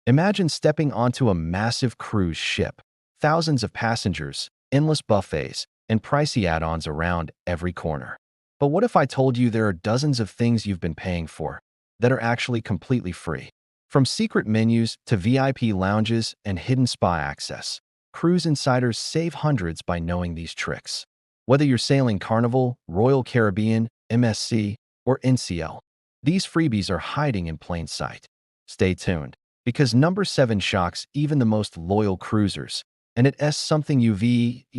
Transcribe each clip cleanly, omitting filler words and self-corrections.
Imagine stepping onto a massive cruise ship. Thousands of passengers, endless buffets, and pricey add-ons around every corner. But what if I told you there are dozens of things you've been paying for that are actually completely free? From secret menus to VIP lounges and hidden spa access, cruise insiders save hundreds by knowing these tricks. Whether you're sailing Carnival, Royal Caribbean, MSC, or NCL, these freebies are hiding in plain sight. Stay tuned, because number 7 shocks even the most loyal cruisers, and it's something you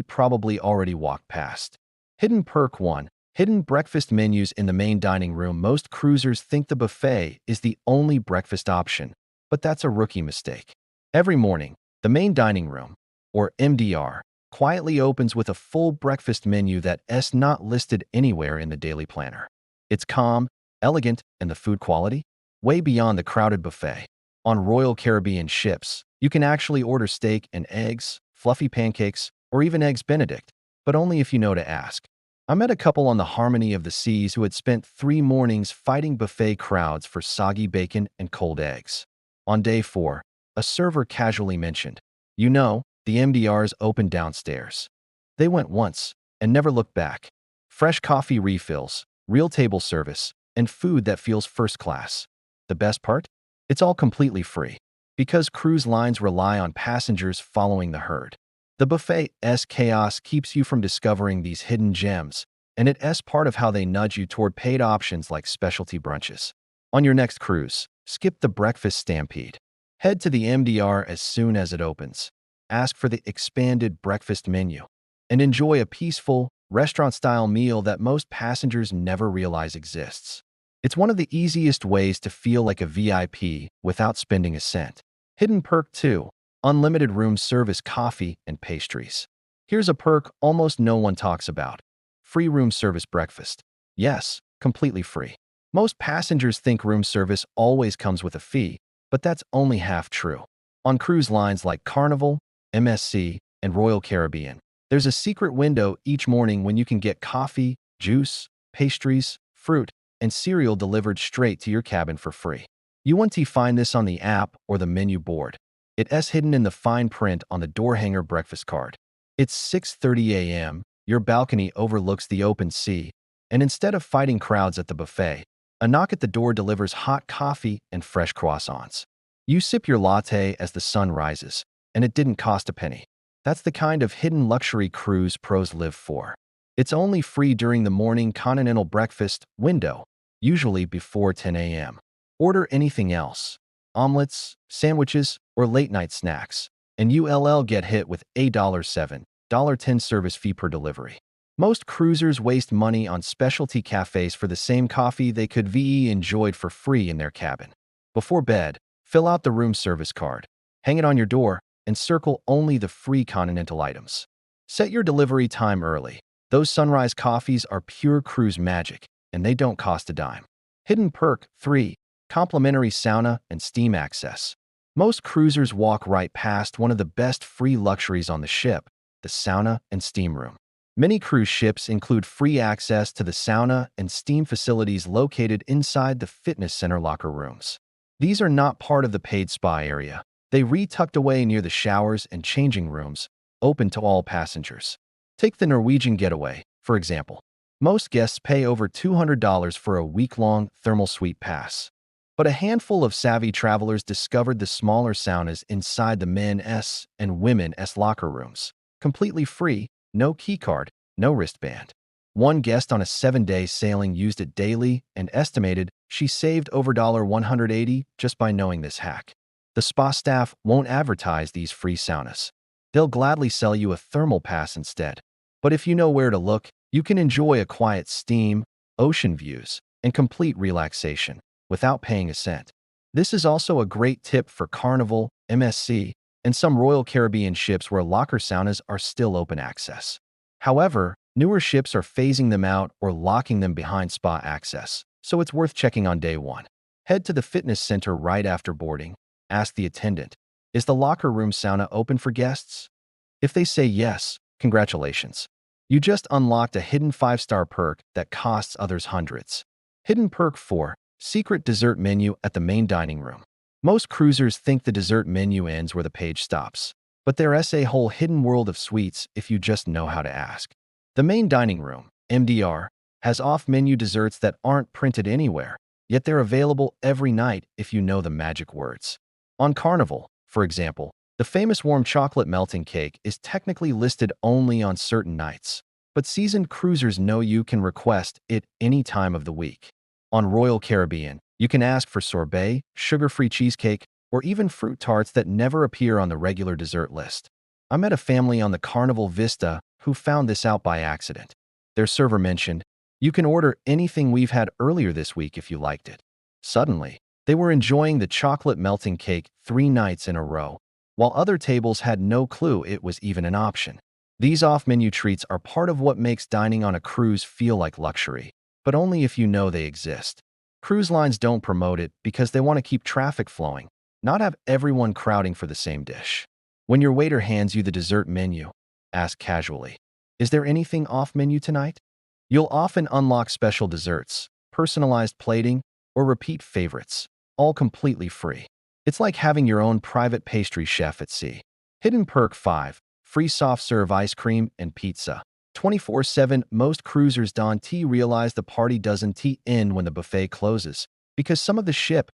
probably already walked past. Hidden Perk 1. Hidden breakfast menus in the main dining room. Most cruisers think the buffet is the only breakfast option, but that's a rookie mistake. Every morning, the main dining room, or MDR, quietly opens with a full breakfast menu that's not listed anywhere in the daily planner. It's calm, elegant, and the food quality? Way beyond the crowded buffet. On Royal Caribbean ships, you can actually order steak and eggs, fluffy pancakes, or even eggs Benedict, but only if you know to ask. I met a couple on the Harmony of the Seas who had spent 3 mornings fighting buffet crowds for soggy bacon and cold eggs. On day 4, a server casually mentioned, the MDR's open downstairs. They went once and never looked back. Fresh coffee refills, real table service, and food that feels first class. The best part? It's all completely free, because cruise lines rely on passengers following the herd. The buffet's chaos keeps you from discovering these hidden gems, and it's part of how they nudge you toward paid options like specialty brunches. On your next cruise, skip the breakfast stampede. Head to the MDR as soon as it opens. Ask for the expanded breakfast menu, and enjoy a peaceful, restaurant-style meal that most passengers never realize exists. It's one of the easiest ways to feel like a VIP without spending a cent. Hidden Perk 2. Unlimited room service coffee and pastries. Here's a perk almost no one talks about. Free room service breakfast. Yes, completely free. Most passengers think room service always comes with a fee, but that's only half true. On cruise lines like Carnival, MSC, and Royal Caribbean, there's a secret window each morning when you can get coffee, juice, pastries, fruit, and cereal delivered straight to your cabin for free. You won't find this on the app or the menu board. It's hidden in the fine print on the door hanger breakfast card. It's 6:30 a.m., your balcony overlooks the open sea, and instead of fighting crowds at the buffet, a knock at the door delivers hot coffee and fresh croissants. You sip your latte as the sun rises, and it didn't cost a penny. That's the kind of hidden luxury cruise pros live for. It's only free during the morning continental breakfast window, usually before 10 a.m. Order anything else, omelets, sandwiches, or late-night snacks, and you'll get hit with a $7.10 service fee per delivery. Most cruisers waste money on specialty cafes for the same coffee they could enjoyed for free in their cabin. Before bed, fill out the room service card, hang it on your door, and circle only the free continental items. Set your delivery time early. Those sunrise coffees are pure cruise magic, and they don't cost a dime. Hidden Perk 3. Complimentary sauna and steam access. Most cruisers walk right past one of the best free luxuries on the ship, the sauna and steam room. Many cruise ships include free access to the sauna and steam facilities located inside the fitness center locker rooms. These are not part of the paid spa area. They tucked away near the showers and changing rooms, open to all passengers. Take the Norwegian getaway, for example. Most guests pay over $200 for a week-long thermal suite pass. But a handful of savvy travelers discovered the smaller saunas inside the men's and women's locker rooms. Completely free, no keycard, no wristband. One guest on a 7-day sailing used it daily and estimated she saved over $180 just by knowing this hack. The spa staff won't advertise these free saunas. They'll gladly sell you a thermal pass instead. But if you know where to look, you can enjoy a quiet steam, ocean views, and complete relaxation without paying a cent. This is also a great tip for Carnival, MSC, and some Royal Caribbean ships where locker saunas are still open access. However, newer ships are phasing them out or locking them behind spa access, so it's worth checking on day 1. Head to the fitness center right after boarding. Ask the attendant, is the locker room sauna open for guests? If they say yes, congratulations. You just unlocked a hidden 5-star perk that costs others hundreds. Hidden Perk 4. Secret dessert menu at the main dining room. Most cruisers think the dessert menu ends where the page stops, but there's a whole hidden world of sweets if you just know how to ask. The main dining room, MDR, has off-menu desserts that aren't printed anywhere, yet they're available every night if you know the magic words. On Carnival, for example, the famous warm chocolate melting cake is technically listed only on certain nights, but seasoned cruisers know you can request it any time of the week. On Royal Caribbean, you can ask for sorbet, sugar-free cheesecake, or even fruit tarts that never appear on the regular dessert list. I met a family on the Carnival Vista who found this out by accident. Their server mentioned, "You can order anything we've had earlier this week if you liked it." Suddenly, they were enjoying the chocolate melting cake 3 nights in a row, while other tables had no clue it was even an option. These off-menu treats are part of what makes dining on a cruise feel like luxury, but only if you know they exist. Cruise lines don't promote it because they want to keep traffic flowing, not have everyone crowding for the same dish. When your waiter hands you the dessert menu, ask casually, "Is there anything off-menu tonight?" You'll often unlock special desserts, personalized plating, or repeat favorites, all completely free. It's like having your own private pastry chef at sea. Hidden perk 5. Free soft-serve ice cream and pizza. 24/7, most cruisers don't realize the party doesn't end when the buffet closes, because some of the ship's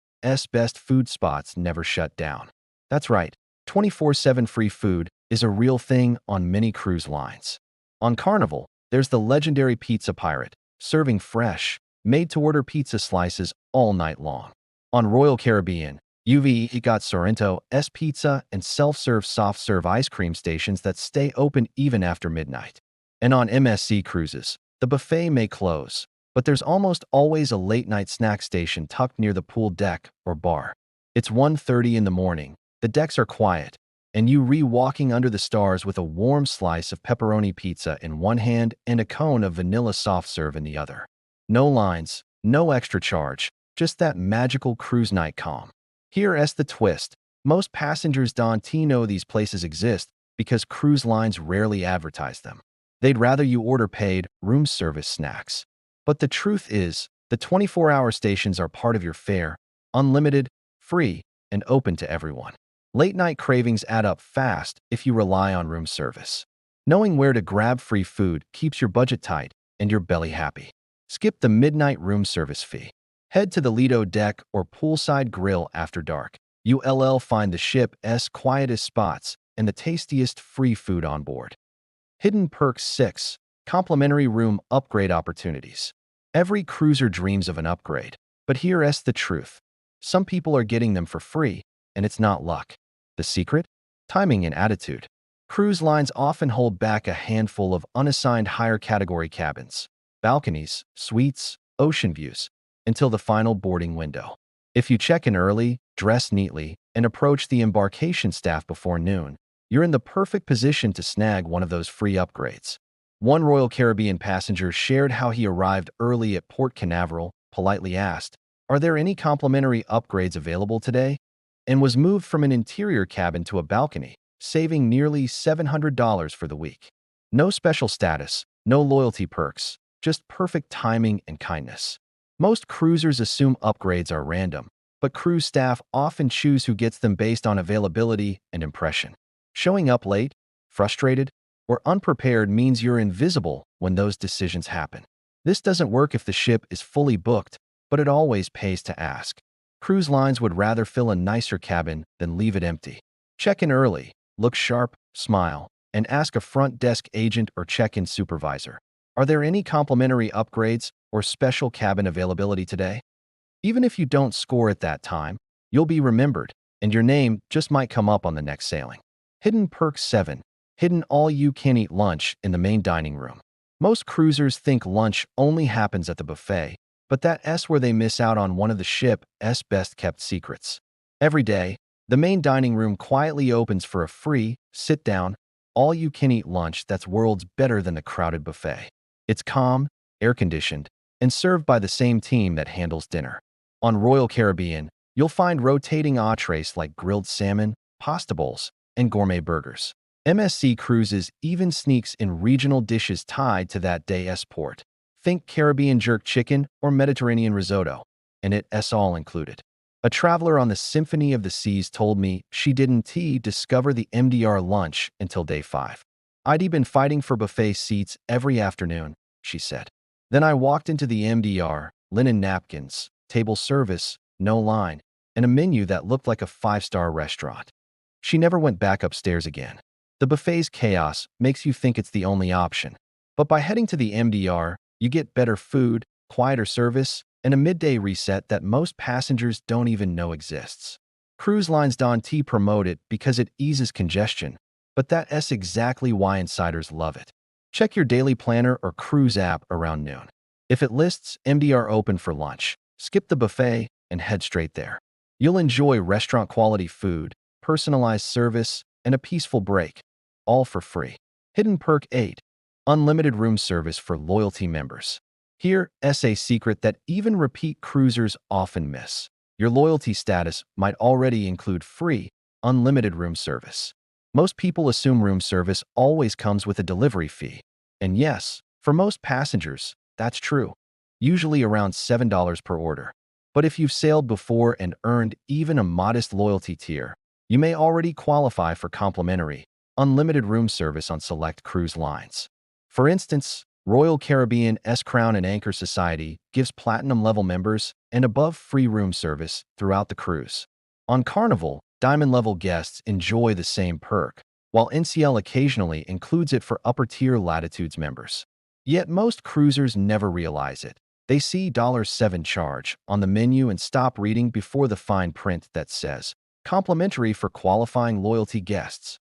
best food spots never shut down. That's right, 24/7 free food is a real thing on many cruise lines. On Carnival, there's the legendary Pizza Pirate, serving fresh, made-to-order pizza slices all night long. On Royal Caribbean, you've got Sorrento's Pizza and self-serve soft-serve ice cream stations that stay open even after midnight. And on MSC cruises, the buffet may close, but there's almost always a late-night snack station tucked near the pool deck or bar. It's 1:30 in the morning, the decks are quiet, and you walking under the stars with a warm slice of pepperoni pizza in one hand and a cone of vanilla soft serve in the other. No lines, no extra charge, just that magical cruise night calm. Here's the twist. Most passengers don't know these places exist because cruise lines rarely advertise them. They'd rather you order paid, room service snacks. But the truth is, the 24-hour stations are part of your fare, unlimited, free, and open to everyone. Late-night cravings add up fast if you rely on room service. Knowing where to grab free food keeps your budget tight and your belly happy. Skip the midnight room service fee. Head to the Lido deck or poolside grill after dark. You'll find the ship's quietest spots and the tastiest free food on board. Hidden perk 6. Complimentary room upgrade opportunities. Every cruiser dreams of an upgrade, but here's the truth. Some people are getting them for free, and it's not luck. The secret? Timing and attitude. Cruise lines often hold back a handful of unassigned higher category cabins, balconies, suites, ocean views, until the final boarding window. If you check in early, dress neatly, and approach the embarkation staff before noon, you're in the perfect position to snag one of those free upgrades. One Royal Caribbean passenger shared how he arrived early at Port Canaveral, politely asked, "Are there any complimentary upgrades available today?" and was moved from an interior cabin to a balcony, saving nearly $700 for the week. No special status, no loyalty perks, just perfect timing and kindness. Most cruisers assume upgrades are random, but cruise staff often choose who gets them based on availability and impression. Showing up late, frustrated, or unprepared means you're invisible when those decisions happen. This doesn't work if the ship is fully booked, but it always pays to ask. Cruise lines would rather fill a nicer cabin than leave it empty. Check in early, look sharp, smile, and ask a front desk agent or check-in supervisor, "Are there any complimentary upgrades or special cabin availability today?" Even if you don't score at that time, you'll be remembered, and your name just might come up on the next sailing. Hidden perk 7. Hidden all-you-can-eat lunch in the main dining room. Most cruisers think lunch only happens at the buffet, but that's where they miss out on one of the ship's best-kept secrets. Every day, the main dining room quietly opens for a free, sit-down, all-you-can-eat lunch that's worlds better than the crowded buffet. It's calm, air-conditioned, and served by the same team that handles dinner. On Royal Caribbean, you'll find rotating entrees like grilled salmon, pasta bowls, and gourmet burgers. MSC Cruises even sneaks in regional dishes tied to that day's port. Think Caribbean jerk chicken or Mediterranean risotto, and it's all included. A traveler on the Symphony of the Seas told me she didn't discover the MDR lunch until day 5. I'd been fighting for buffet seats every afternoon, she said. Then I walked into the MDR, linen napkins, table service, no line, and a menu that looked like a 5-star restaurant. She never went back upstairs again. The buffet's chaos makes you think it's the only option. But by heading to the MDR, you get better food, quieter service, and a midday reset that most passengers don't even know exists. Cruise lines don't promote it because it eases congestion, but that's exactly why insiders love it. Check your daily planner or cruise app around noon. If it lists MDR open for lunch, skip the buffet and head straight there. You'll enjoy restaurant-quality food, personalized service, and a peaceful break, all for free. Hidden Perk 8. Unlimited room service for loyalty members. Here's a secret that even repeat cruisers often miss. Your loyalty status might already include free, unlimited room service. Most people assume room service always comes with a delivery fee. And yes, for most passengers, that's true, usually around $7 per order. But if you've sailed before and earned even a modest loyalty tier, you may already qualify for complimentary, unlimited room service on select cruise lines. For instance, Royal Caribbean's Crown and Anchor Society gives platinum-level members and above free room service throughout the cruise. On Carnival, Diamond-level guests enjoy the same perk, while NCL occasionally includes it for upper-tier Latitudes members. Yet most cruisers never realize it. They see $7 charge on the menu and stop reading before the fine print that says, complimentary for qualifying loyalty guests.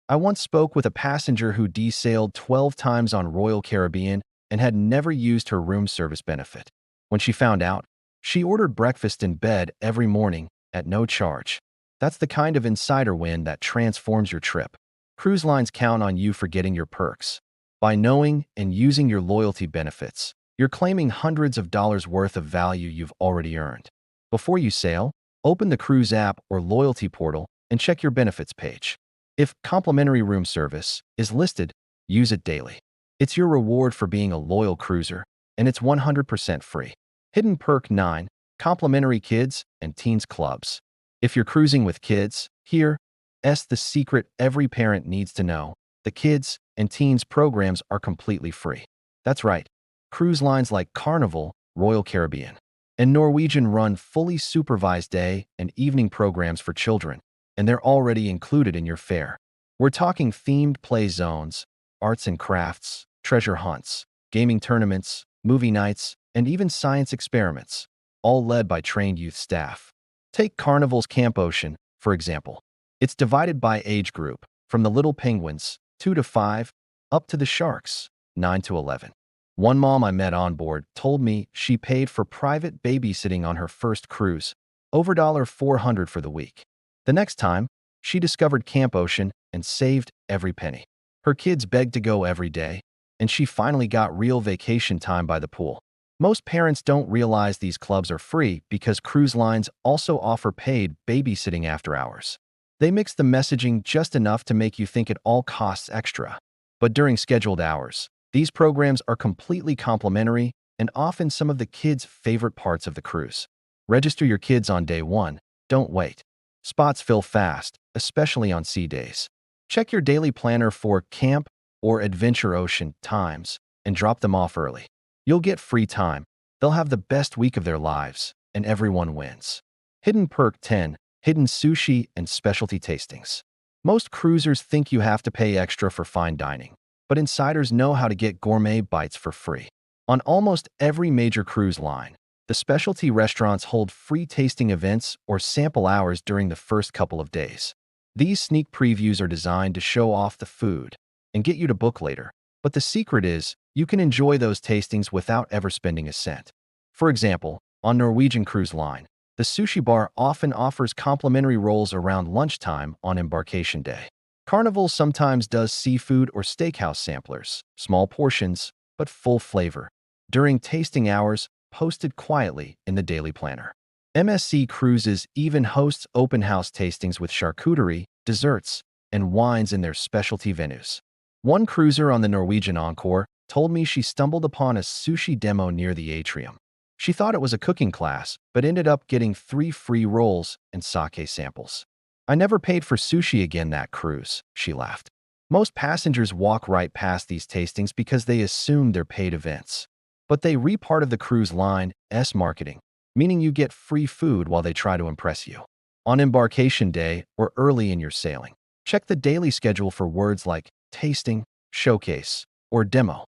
I once spoke with a passenger who sailed 12 times on Royal Caribbean and had never used her room service benefit. When she found out, she ordered breakfast in bed every morning at no charge. That's the kind of insider win that transforms your trip. Cruise lines count on you for getting your perks. By knowing and using your loyalty benefits, you're claiming hundreds of dollars worth of value you've already earned. Before you sail, open the cruise app or loyalty portal and check your benefits page. If complimentary room service is listed, use it daily. It's your reward for being a loyal cruiser, and it's 100% free. Hidden Perk 9. Complimentary kids and teens clubs. If you're cruising with kids, here's the secret every parent needs to know. The kids and teens programs are completely free. That's right. Cruise lines like Carnival, Royal Caribbean, and Norwegian run fully supervised day and evening programs for children, and they're already included in your fare. We're talking themed play zones, arts and crafts, treasure hunts, gaming tournaments, movie nights, and even science experiments, all led by trained youth staff. Take Carnival's Camp Ocean, for example. It's divided by age group, from the little penguins, 2 to 5, up to the sharks, 9 to 11. One mom I met on board told me she paid for private babysitting on her first cruise, over $400 for the week. The next time, she discovered Camp Ocean and saved every penny. Her kids begged to go every day, and she finally got real vacation time by the pool. Most parents don't realize these clubs are free because cruise lines also offer paid babysitting after hours. They mix the messaging just enough to make you think it all costs extra. But during scheduled hours, these programs are completely complimentary and often some of the kids' favorite parts of the cruise. Register your kids on day 1. Don't wait. Spots fill fast, especially on sea days. Check your daily planner for camp or adventure ocean times and drop them off early. You'll get free time. They'll have the best week of their lives, and everyone wins. Hidden Perk 10. Hidden sushi and specialty tastings. Most cruisers think you have to pay extra for fine dining, but insiders know how to get gourmet bites for free. On almost every major cruise line, the specialty restaurants hold free tasting events or sample hours during the first couple of days. These sneak previews are designed to show off the food and get you to book later. But the secret is, you can enjoy those tastings without ever spending a cent. For example, on Norwegian Cruise Line, the sushi bar often offers complimentary rolls around lunchtime on embarkation day. Carnival sometimes does seafood or steakhouse samplers, small portions, but full flavor, during tasting hours posted quietly in the daily planner. MSC Cruises even hosts open house tastings with charcuterie, desserts, and wines in their specialty venues. One cruiser on the Norwegian Encore told me she stumbled upon a sushi demo near the atrium. She thought it was a cooking class, but ended up getting 3 free rolls and sake samples. I never paid for sushi again that cruise, she laughed. Most passengers walk right past these tastings because they assume they're paid events. But they re-part of the cruise line's marketing, meaning you get free food while they try to impress you. On embarkation day or early in your sailing, check the daily schedule for words like tasting, showcase, or demo.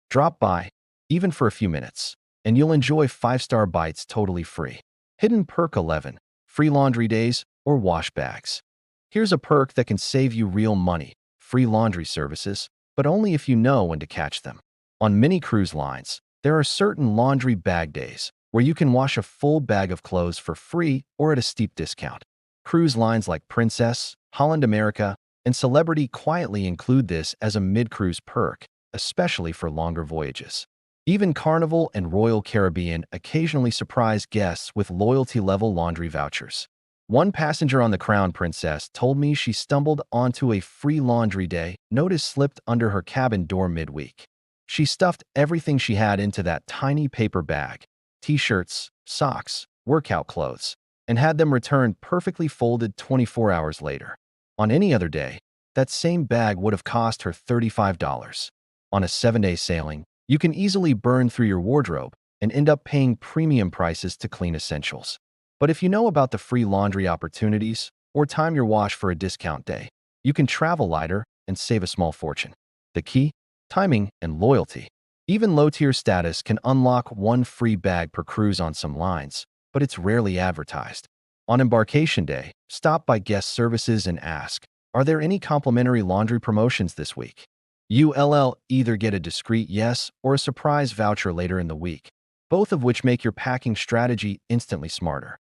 Drop by, even for a few minutes, and you'll enjoy 5-star bites totally free. Hidden perk 11, free laundry days or wash bags. Here's a perk that can save you real money, free laundry services, but only if you know when to catch them. On many cruise lines, there are certain laundry bag days where you can wash a full bag of clothes for free or at a steep discount. Cruise lines like Princess, Holland America, and Celebrity quietly include this as a mid-cruise perk, especially for longer voyages. Even Carnival and Royal Caribbean occasionally surprise guests with loyalty-level laundry vouchers. One passenger on the Crown Princess told me she stumbled onto a free laundry day notice slipped under her cabin door midweek. She stuffed everything she had into that tiny paper bag, t-shirts, socks, workout clothes, and had them returned perfectly folded 24 hours later. On any other day, that same bag would have cost her $35. On a 7-day sailing, you can easily burn through your wardrobe and end up paying premium prices to clean essentials. But if you know about the free laundry opportunities or time your wash for a discount day, you can travel lighter and save a small fortune. The key? Timing and loyalty. Even low-tier status can unlock 1 free bag per cruise on some lines, but it's rarely advertised. On embarkation day, stop by guest services and ask, are there any complimentary laundry promotions this week? You'll either get a discreet yes or a surprise voucher later in the week, both of which make your packing strategy instantly smarter.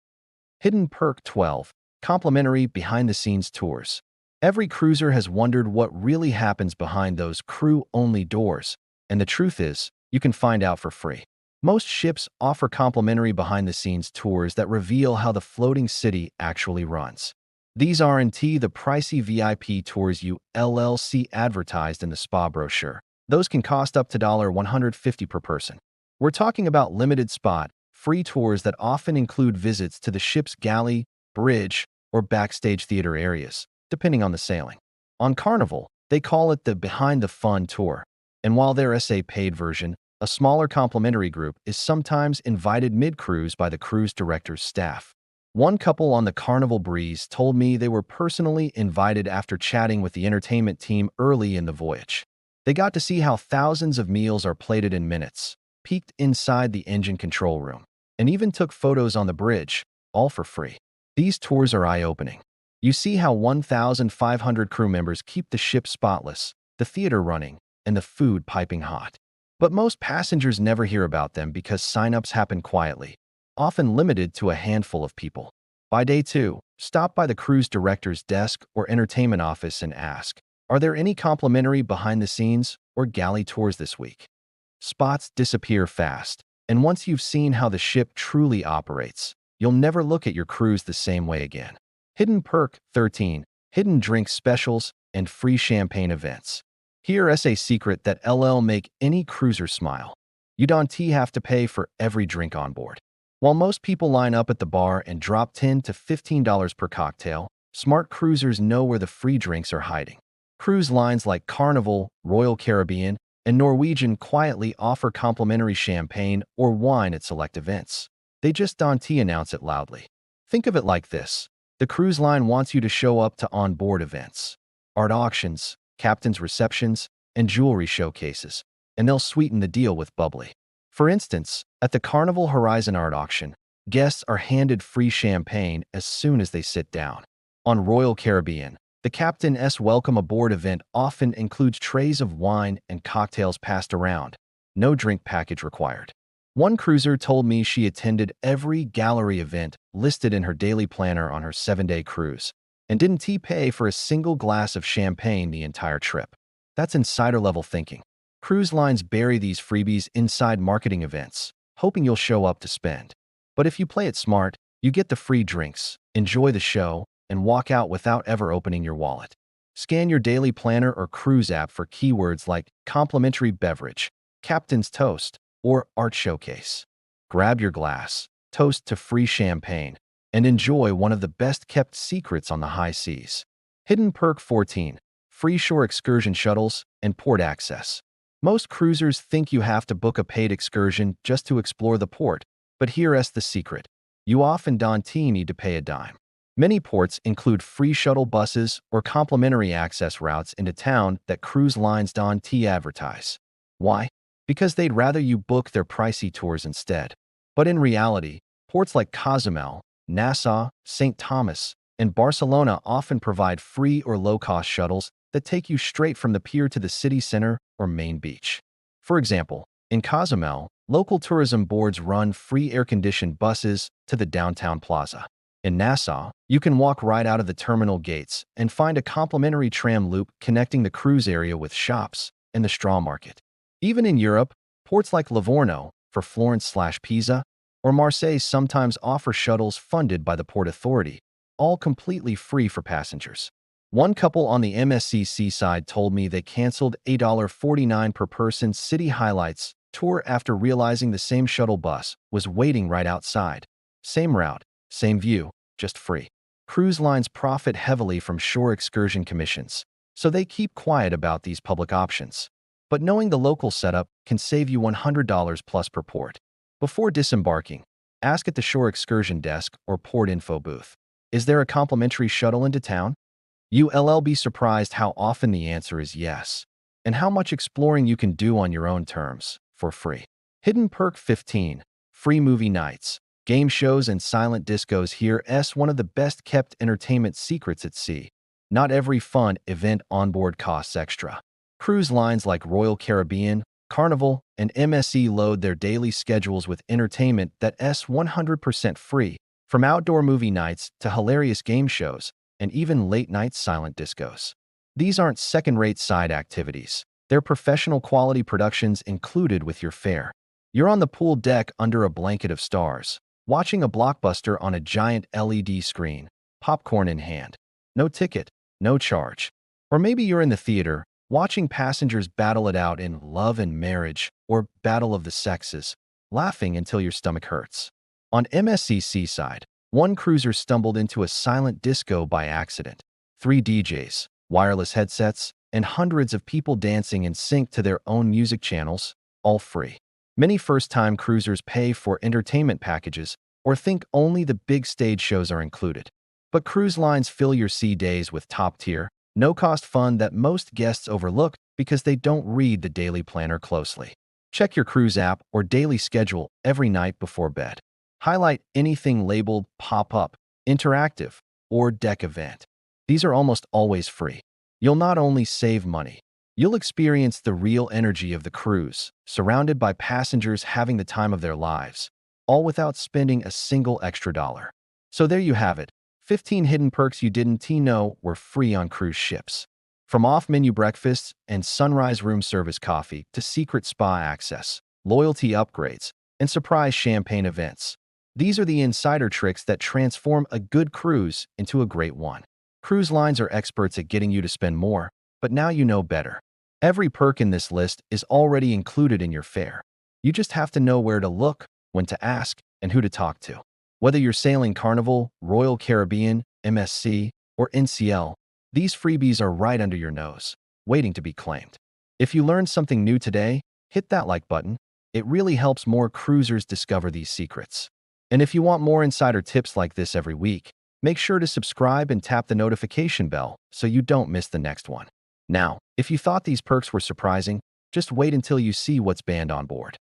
Hidden perk 12, complimentary behind-the-scenes tours. Every cruiser has wondered what really happens behind those crew-only doors, and the truth is, you can find out for free. Most ships offer complimentary behind-the-scenes tours that reveal how the floating city actually runs. These aren't the pricey VIP tours you see advertised in the spa brochure. Those can cost up to $150 per person. We're talking about limited spot, free tours that often include visits to the ship's galley, bridge, or backstage theater areas, depending on the sailing. On Carnival, they call it the Behind the Fun Tour, and while there's a paid version, a smaller complimentary group is sometimes invited mid-cruise by the cruise director's staff. One couple on the Carnival Breeze told me they were personally invited after chatting with the entertainment team early in the voyage. They got to see how thousands of meals are plated in minutes, peeked inside the engine control room, and even took photos on the bridge, all for free. These tours are eye-opening. You see how 1,500 crew members keep the ship spotless, the theater running, and the food piping hot. But most passengers never hear about them because sign-ups happen quietly, often limited to a handful of people. By day 2, stop by the cruise director's desk or entertainment office and ask, are there any complimentary behind-the-scenes or galley tours this week? Spots disappear fast, and once you've seen how the ship truly operates, you'll never look at your cruise the same way again. Hidden perk 13, hidden drink specials and free champagne events. Here's a secret that'll make any cruiser smile. You don't have to pay for every drink on board. While most people line up at the bar and drop $10 to $15 per cocktail, smart cruisers know where the free drinks are hiding. Cruise lines like Carnival, Royal Caribbean, and Norwegian quietly offer complimentary champagne or wine at select events. They just don't announce it loudly. Think of it like this. The cruise line wants you to show up to on-board events, art auctions, captain's receptions, and jewelry showcases, and they'll sweeten the deal with bubbly. For instance, at the Carnival Horizon Art Auction, guests are handed free champagne as soon as they sit down. On Royal Caribbean, the Captain's Welcome Aboard event often includes trays of wine and cocktails passed around, no drink package required. One cruiser told me she attended every gallery event listed in her daily planner on her 7-day cruise, and didn't pay for a single glass of champagne the entire trip. That's insider-level thinking. Cruise lines bury these freebies inside marketing events, hoping you'll show up to spend. But if you play it smart, you get the free drinks, enjoy the show, and walk out without ever opening your wallet. Scan your daily planner or cruise app for keywords like complimentary beverage, captain's toast, or art showcase. grab your glass, toast to free champagne, and enjoy one of the best-kept secrets on the high seas. Hidden Perk 14. Free shore excursion shuttles and port access. Most cruisers think you have to book a paid excursion just to explore the port, but here's the secret. You often don't need to pay a dime. Many ports include free shuttle buses or complimentary access routes into town that cruise lines don't advertise. Why? Because they'd rather you book their pricey tours instead. But in reality, ports like Cozumel, Nassau, St. Thomas, and Barcelona often provide free or low-cost shuttles that take you straight from the pier to the city center or main beach. For example, in Cozumel, local tourism boards run free air-conditioned buses to the downtown plaza. In Nassau, you can walk right out of the terminal gates and find a complimentary tram loop connecting the cruise area with shops and the straw market. Even in Europe, ports like Livorno for Florence/Pisa or Marseille sometimes offer shuttles funded by the Port Authority, all completely free for passengers. One couple on the MSC Seaside told me they canceled $49 per person City Highlights tour after realizing the same shuttle bus was waiting right outside. Same route, same view, just free. Cruise lines profit heavily from shore excursion commissions, so they keep quiet about these public options. But knowing the local setup can save you $100 plus per port. Before disembarking, ask at the shore excursion desk or port info booth. Is there a complimentary shuttle into town? You'll be surprised how often the answer is yes, and how much exploring you can do on your own terms, for free. Hidden Perk 15. Free movie nights, game shows, and silent discos. Here's one of the best-kept entertainment secrets at sea. Not every fun event on board costs extra. Cruise lines like Royal Caribbean, Carnival, and MSC load their daily schedules with entertainment that's 100% free, from outdoor movie nights to hilarious game shows, and even late-night silent discos. These aren't second-rate side activities. They're professional quality productions included with your fare. You're on the pool deck under a blanket of stars, watching a blockbuster on a giant LED screen, popcorn in hand. No ticket, no charge. Or maybe you're in the theater, watching passengers battle it out in Love and Marriage or Battle of the Sexes, laughing until your stomach hurts. On MSC Seaside, one cruiser stumbled into a silent disco by accident. 3 DJs, wireless headsets, and hundreds of people dancing in sync to their own music channels, all free. Many first-time cruisers pay for entertainment packages or think only the big stage shows are included. But cruise lines fill your sea days with top-tier, no-cost fun that most guests overlook because they don't read the daily planner closely. Check your cruise app or daily schedule every night before bed. Highlight anything labeled pop-up, interactive, or deck event. These are almost always free. You'll not only save money, you'll experience the real energy of the cruise, surrounded by passengers having the time of their lives, all without spending a single extra dollar. So there you have it, 15 hidden perks you didn't know were free on cruise ships. From off-menu breakfasts and sunrise room service coffee to secret spa access, loyalty upgrades, and surprise champagne events. These are the insider tricks that transform a good cruise into a great one. Cruise lines are experts at getting you to spend more, but now you know better. Every perk in this list is already included in your fare. You just have to know where to look, when to ask, and who to talk to. Whether you're sailing Carnival, Royal Caribbean, MSC, or NCL, these freebies are right under your nose, waiting to be claimed. If you learned something new today, hit that like button. It really helps more cruisers discover these secrets. And if you want more insider tips like this every week, make sure to subscribe and tap the notification bell so you don't miss the next one. Now, if you thought these perks were surprising, just wait until you see what's banned on board.